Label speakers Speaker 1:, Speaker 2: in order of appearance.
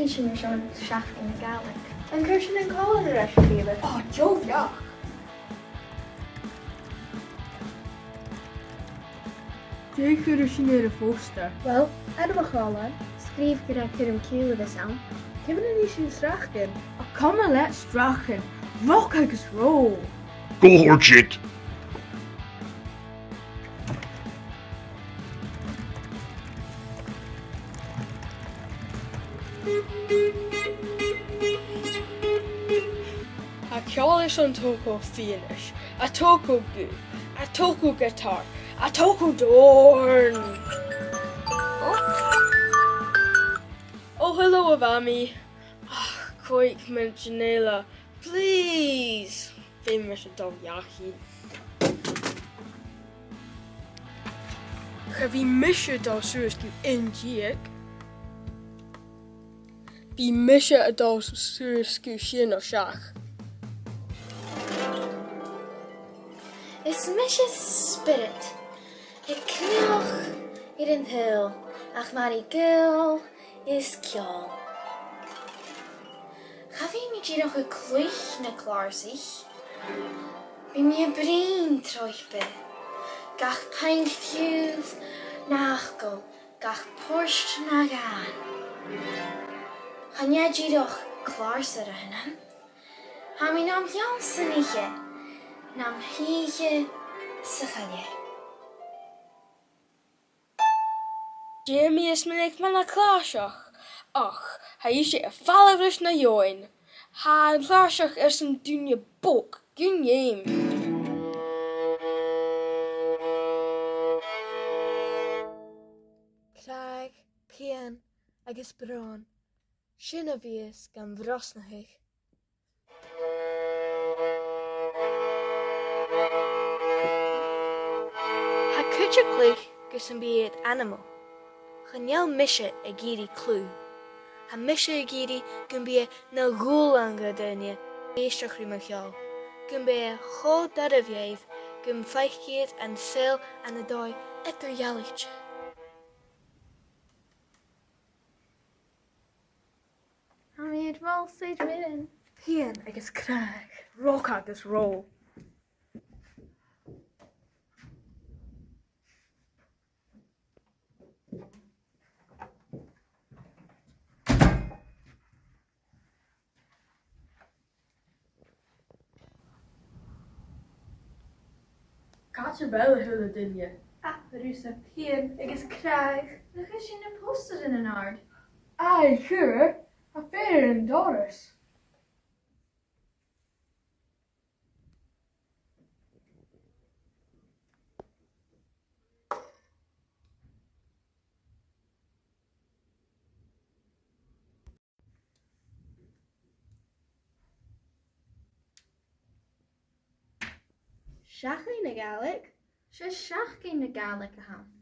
Speaker 1: bhí sin seán seach in Gaelic. An chuir sin an cáil ar eis fíle.
Speaker 2: Oh, joviach. Jake chuir sin ar a fósta.
Speaker 1: Well, Adam a chála, scríb go raibh chum ciúla a sam.
Speaker 2: Ceapan ní sin strachgan. A cuma let strachan. Rock agus ró.
Speaker 3: Gorget!
Speaker 2: A ceol is an tóco fianis. A tóco gú. A tóco guitar. A tóco dorn. Oh, hello, Avami. Quick, Janela. Please. Famous dog Yaki. Have you missed a dog Surisku in Giek? Be missed a dog Surisku Shin or Shach.
Speaker 1: Is mis spirit. Ik knoch in een hill. Ach, maar die girl is kjol. Ga wie met je nog een kluich na klaar zich? Wie me brein terugbe. Gach pijn tjuf nachgo. Gach porscht na gaan. Gaan jij je toch klaar zijn? Ga me nam jansen niet. Nam hietje sighalje.
Speaker 2: Jamie is minnig man a klásach. Ach, ha is je a fallavris na join. Ha an klásach is een dunje bok. Gunjeim.
Speaker 4: Craig, Pian, agus Braun. Sin a bhíos gan bhrosnaigh. Ha cuidir clúch gus an bíad animal. Channeal mise a gíri clú. Ha mise a gíri gun bia na gúlanga daine éisteach rí mar cheol. Gun bia chó dar a bhéh gun feichiad an sil an a dói etar jaalichtse.
Speaker 1: Ha me het wel steeds midden.
Speaker 2: Pian agus Craig. Rock agus ró. Katje bellen hulle dinje.
Speaker 1: Ah, Rusa Pian, ik is Craig. Look is je een poster in een aard.
Speaker 2: Ai, sure. A fair and daughters.
Speaker 1: Shach in de Gaelic? Ze shach in de Gaelic gaan.